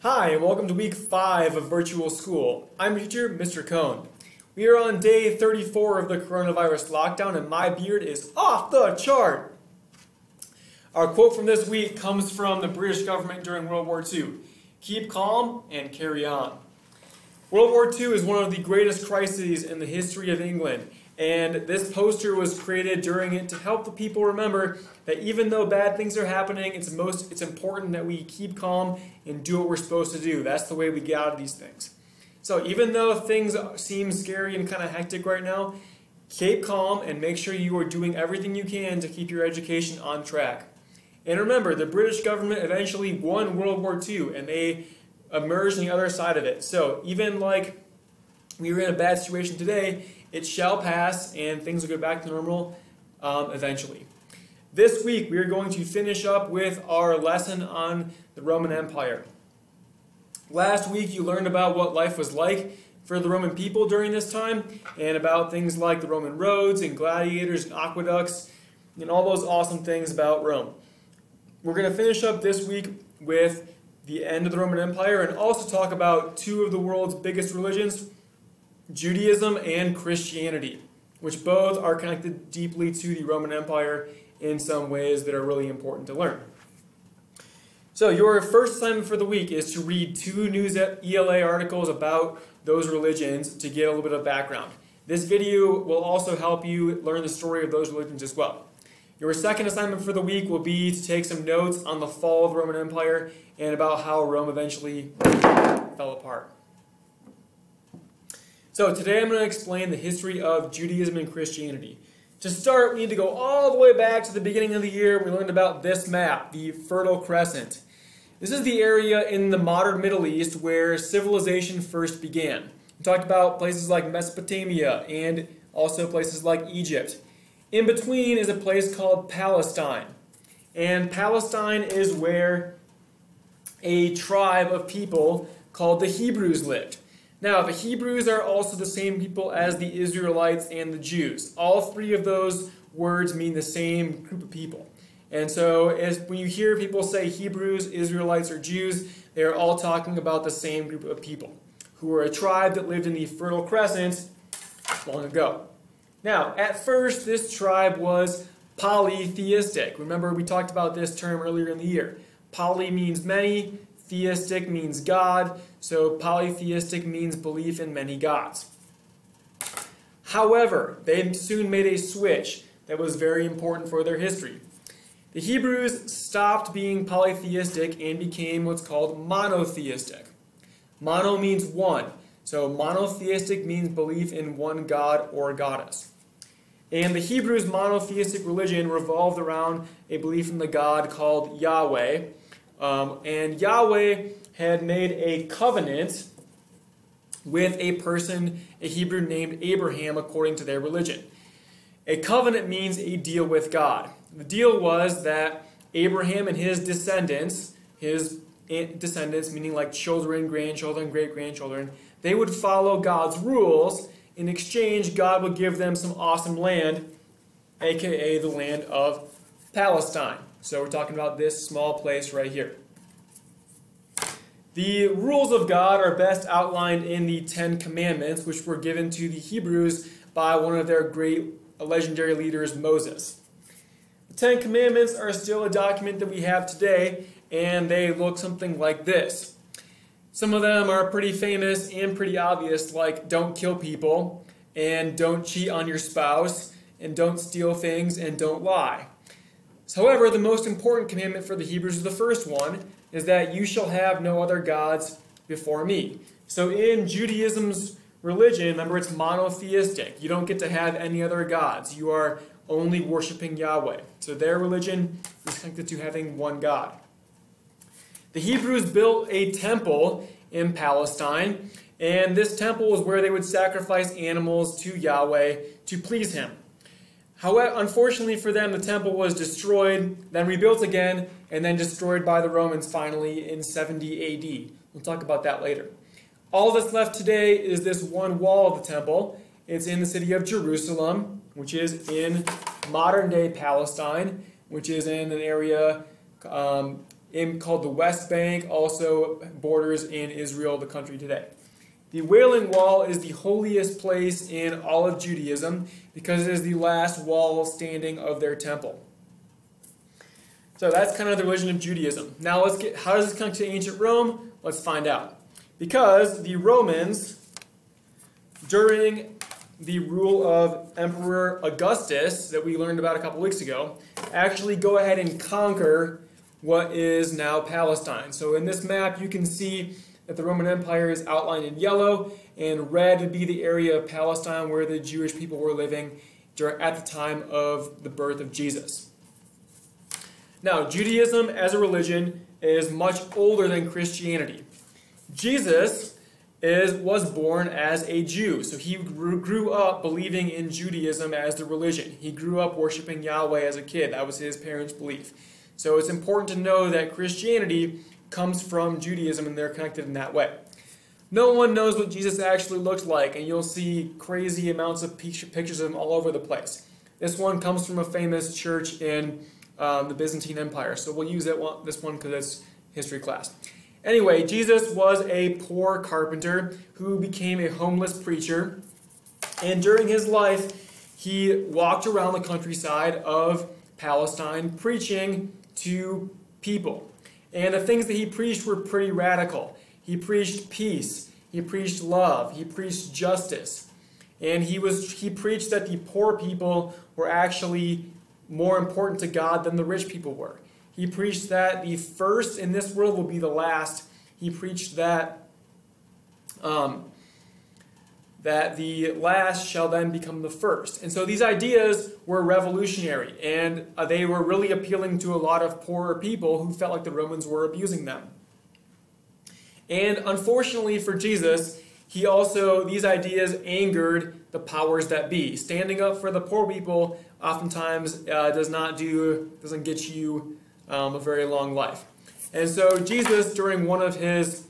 Hi, and welcome to week 5 of virtual school. I'm your teacher, Mr. Cohn. We are on day 34 of the coronavirus lockdown, and my beard is off the chart. Our quote from this week comes from the British government during World War II. Keep calm and carry on. World War II is one of the greatest crises in the history of England, and this poster was created during it to help the people remember that even though bad things are happening, it's important that we keep calm and do what we're supposed to do. That's the way we get out of these things. So even though things seem scary and kind of hectic right now, keep calm and make sure you are doing everything you can to keep your education on track. And remember, the British government eventually won World War II, and they emerged on the other side of it. So even like we were in a bad situation today, it shall pass and things will go back to normal eventually. This week we are going to finish up with our lesson on the Roman Empire. Last week you learned about what life was like for the Roman people during this time and about things like the Roman roads and gladiators and aqueducts and all those awesome things about Rome. We're going to finish up this week with the end of the Roman Empire and also talk about two of the world's biggest religions, Judaism and Christianity, which both are connected deeply to the Roman Empire in some ways that are really important to learn. So your first assignment for the week is to read 2 news ELA articles about those religions to get a little bit of background. This video will also help you learn the story of those religions as well. Your second assignment for the week will be to take some notes on the fall of the Roman Empire and about how Rome eventually fell apart. So today I'm going to explain the history of Judaism and Christianity. To start, we need to go all the way back to the beginning of the year. We learned about this map, the Fertile Crescent. This is the area in the modern Middle East where civilization first began. We talked about places like Mesopotamia and also places like Egypt. In between is a place called Palestine. And Palestine is where a tribe of people called the Hebrews lived. Now, the Hebrews are also the same people as the Israelites and the Jews. All 3 of those words mean the same group of people. And so when you hear people say Hebrews, Israelites, or Jews, they're all talking about the same group of people who were a tribe that lived in the Fertile Crescent long ago. Now, at first, this tribe was polytheistic. Remember, we talked about this term earlier in the year. Poly means many. Theistic means God, so polytheistic means belief in many gods. However, they soon made a switch that was very important for their history. The Hebrews stopped being polytheistic and became what's called monotheistic. Mono means one, so monotheistic means belief in one god or goddess. And the Hebrews' monotheistic religion revolved around a belief in the god called Yahweh. And Yahweh had made a covenant with a person, a Hebrew named Abraham, according to their religion. A covenant means a deal with God. The deal was that Abraham and his descendants meaning like children, grandchildren, great-grandchildren, they would follow God's rules. In exchange, God would give them some awesome land, aka the land of Palestine. So we're talking about this small place right here. The rules of God are best outlined in the 10 Commandments, which were given to the Hebrews by one of their great legendary leaders, Moses. The 10 Commandments are still a document that we have today, and they look something like this. Some of them are pretty famous and pretty obvious, like don't kill people, and don't cheat on your spouse, and don't steal things, and don't lie. However, the most important commandment for the Hebrews is the first one, is that you shall have no other gods before me. So in Judaism's religion, remember it's monotheistic. You don't get to have any other gods. You are only worshiping Yahweh. So their religion is connected to having one God. The Hebrews built a temple in Palestine, and this temple was where they would sacrifice animals to Yahweh to please him. However, unfortunately for them, the temple was destroyed, then rebuilt again, and then destroyed by the Romans finally in 70 AD. We'll talk about that later. All that's left today is this one wall of the temple. It's in the city of Jerusalem, which is in modern-day Palestine, which is in an area called the West Bank, also borders in Israel, the country today. The Wailing Wall is the holiest place in all of Judaism because it is the last wall standing of their temple. So that's kind of the religion of Judaism. Now how does this connect to ancient Rome? Let's find out. Because the Romans, during the rule of Emperor Augustus, that we learned about a couple weeks ago, actually go ahead and conquer what is now Palestine. So in this map you can see that the Roman Empire is outlined in yellow, and red would be the area of Palestine where the Jewish people were living at the time of the birth of Jesus. Now, Judaism as a religion is much older than Christianity. Jesus was born as a Jew, so he grew up believing in Judaism as the religion. He grew up worshiping Yahweh as a kid. That was his parents' belief. So it's important to know that Christianity comes from Judaism and they're connected in that way. No one knows what Jesus actually looks like, and you'll see crazy amounts of pictures of him all over the place. This one comes from a famous church in the Byzantine Empire, so we'll use this one because it's history class. Anyway, Jesus was a poor carpenter who became a homeless preacher, and during his life he walked around the countryside of Palestine preaching to people. And the things that he preached were pretty radical. He preached peace, he preached love, he preached justice, and he preached that the poor people were actually more important to God than the rich people were. He preached that the first in this world will be the last. He preached that that the last shall then become the first. And so these ideas were revolutionary, and they were really appealing to a lot of poorer people who felt like the Romans were abusing them. And unfortunately for Jesus, these ideas angered the powers that be. Standing up for the poor people oftentimes doesn't get you a very long life. And so Jesus, during one of his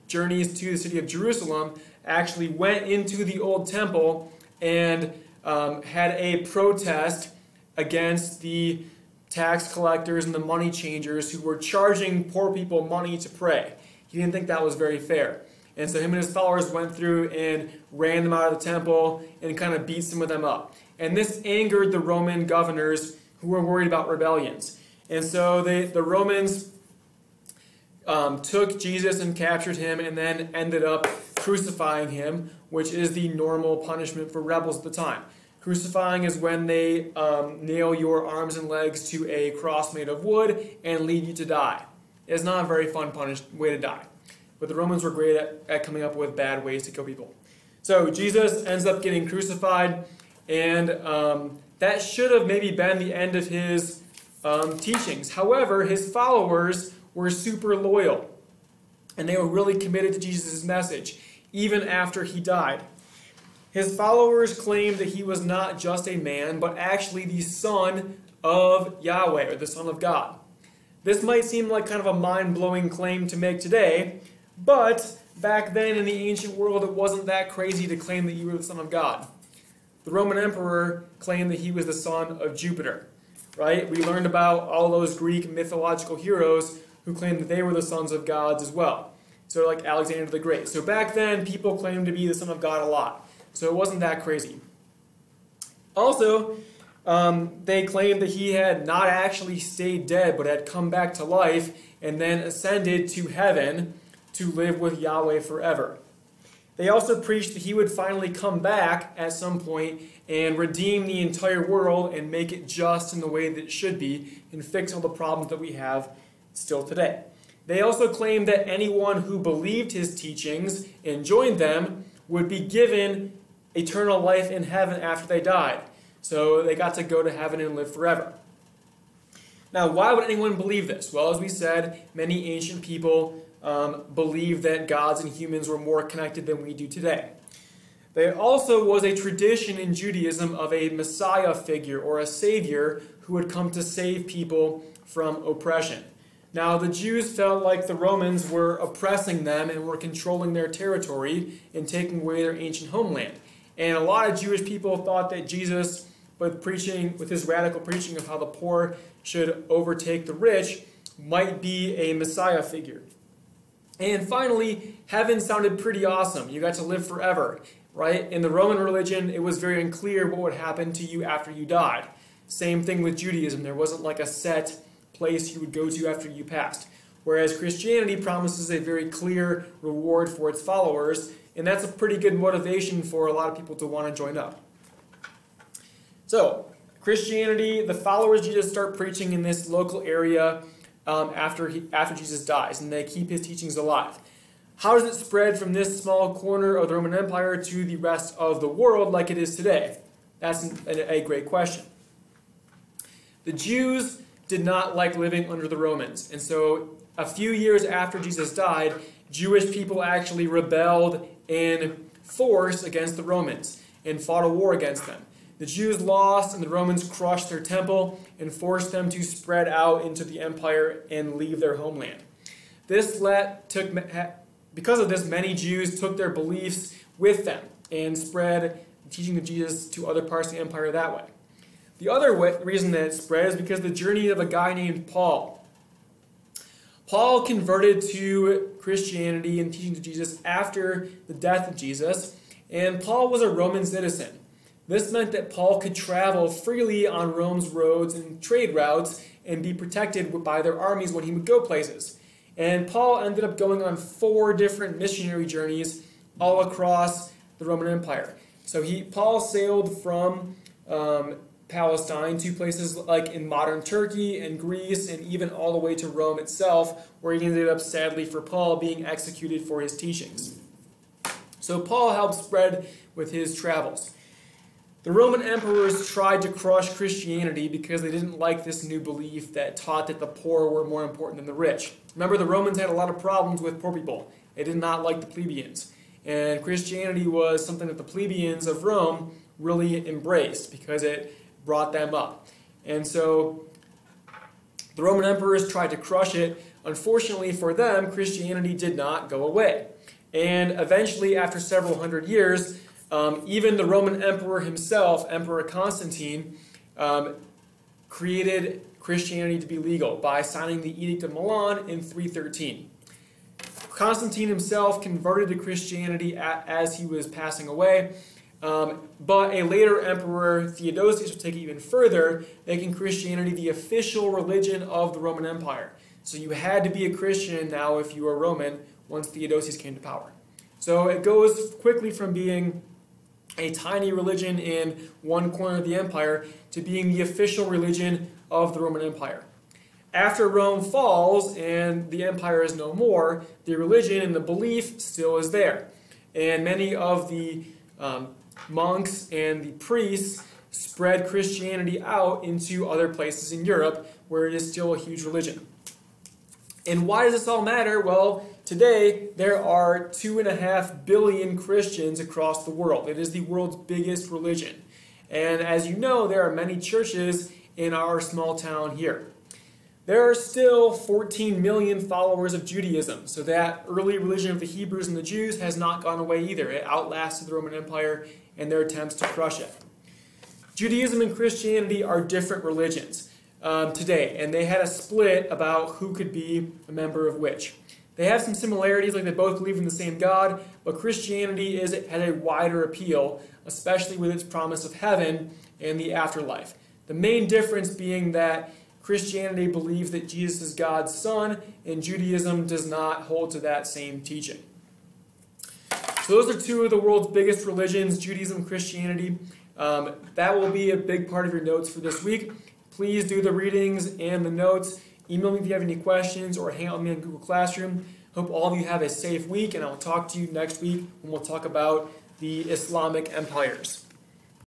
journeys to the city of Jerusalem, actually went into the old temple and had a protest against the tax collectors and the money changers who were charging poor people money to pray. He didn't think that was very fair. And so him and his followers went through and ran them out of the temple and kind of beat some of them up. And this angered the Roman governors who were worried about rebellions. And so the Romans took Jesus and captured him and then ended up crucifying him, which is the normal punishment for rebels at the time. Crucifying is when they nail your arms and legs to a cross made of wood and leave you to die. It's not a very fun way to die. But the Romans were great at coming up with bad ways to kill people. So Jesus ends up getting crucified, and that should have maybe been the end of his teachings. However, his followers were super loyal, and they were really committed to Jesus' message, even after he died. His followers claimed that he was not just a man, but actually the Son of Yahweh, or the Son of God. This might seem like kind of a mind-blowing claim to make today, but back then in the ancient world, it wasn't that crazy to claim that you were the Son of God. The Roman emperor claimed that he was the son of Jupiter, right? We learned about all those Greek mythological heroes who claimed that they were the sons of gods as well. So like Alexander the Great. So back then, people claimed to be the Son of God a lot. So it wasn't that crazy. Also, they claimed that he had not actually stayed dead, but had come back to life and then ascended to heaven to live with Yahweh forever. They also preached that he would finally come back at some point and redeem the entire world and make it just in the way that it should be and fix all the problems that we have still today. They also claimed that anyone who believed his teachings and joined them would be given eternal life in heaven after they died. So they got to go to heaven and live forever. Now, why would anyone believe this? Well, as we said, many ancient people believed that gods and humans were more connected than we do today. There also was a tradition in Judaism of a Messiah figure or a savior who would come to save people from oppression. Now, the Jews felt like the Romans were oppressing them and were controlling their territory and taking away their ancient homeland. And a lot of Jewish people thought that Jesus, with his radical preaching of how the poor should overtake the rich, might be a Messiah figure. And finally, heaven sounded pretty awesome. You got to live forever, right? In the Roman religion, it was very unclear what would happen to you after you died. Same thing with Judaism. There wasn't like a set place you would go to after you passed. Whereas Christianity promises a very clear reward for its followers, and that's a pretty good motivation for a lot of people to want to join up. So, Christianity, the followers of Jesus start preaching in this local area after Jesus dies, and they keep his teachings alive. How does it spread from this small corner of the Roman Empire to the rest of the world like it is today? That's a great question. The Jews did not like living under the Romans, and so a few years after Jesus died, Jewish people actually rebelled in force against the Romans and fought a war against them. The Jews lost, and the Romans crushed their temple and forced them to spread out into the empire and leave their homeland. Because of this, many Jews took their beliefs with them and spread the teaching of Jesus to other parts of the empire that way. The other reason that it spread is because of the journey of a guy named Paul. Paul converted to Christianity and teaching of Jesus after the death of Jesus, and Paul was a Roman citizen. This meant that Paul could travel freely on Rome's roads and trade routes and be protected by their armies when he would go places. And Paul ended up going on 4 different missionary journeys all across the Roman Empire. So Paul sailed from Palestine to places like in modern Turkey and Greece and even all the way to Rome itself, where he ended up, sadly for Paul, being executed for his teachings. So Paul helped spread with his travels. The Roman emperors tried to crush Christianity because they didn't like this new belief that taught that the poor were more important than the rich. Remember, the Romans had a lot of problems with poor people. They did not like the plebeians. And Christianity was something that the plebeians of Rome really embraced because it brought them up. And so the Roman emperors tried to crush it. Unfortunately for them, Christianity did not go away. And eventually, after several hundred years, even the Roman emperor himself, Emperor Constantine, created Christianity to be legal by signing the Edict of Milan in 313. Constantine himself converted to Christianity as he was passing away, but a later emperor, Theodosius, would take it even further, making Christianity the official religion of the Roman Empire. So you had to be a Christian now if you were Roman once Theodosius came to power. So it goes quickly from being a tiny religion in one corner of the empire to being the official religion of the Roman Empire. After Rome falls and the empire is no more, the religion and the belief still is there. And many of the monks and the priests spread Christianity out into other places in Europe where it is still a huge religion. And why does this all matter? Well, today there are 2.5 billion Christians across the world. It is the world's biggest religion. And as you know, there are many churches in our small town here. There are still 14 million followers of Judaism, so that early religion of the Hebrews and the Jews has not gone away either. It outlasted the Roman Empire and their attempts to crush it. Judaism and Christianity are different religions today, and they had a split about who could be a member of which. They have some similarities, like they both believe in the same God, but Christianity has a wider appeal, especially with its promise of heaven and the afterlife. The main difference being that Christianity believes that Jesus is God's Son, and Judaism does not hold to that same teaching. So those are 2 of the world's biggest religions, Judaism and Christianity. That will be a big part of your notes for this week. Please do the readings and the notes. Email me if you have any questions or hang out with me on Google Classroom. Hope all of you have a safe week, and I'll talk to you next week when we'll talk about the Islamic empires.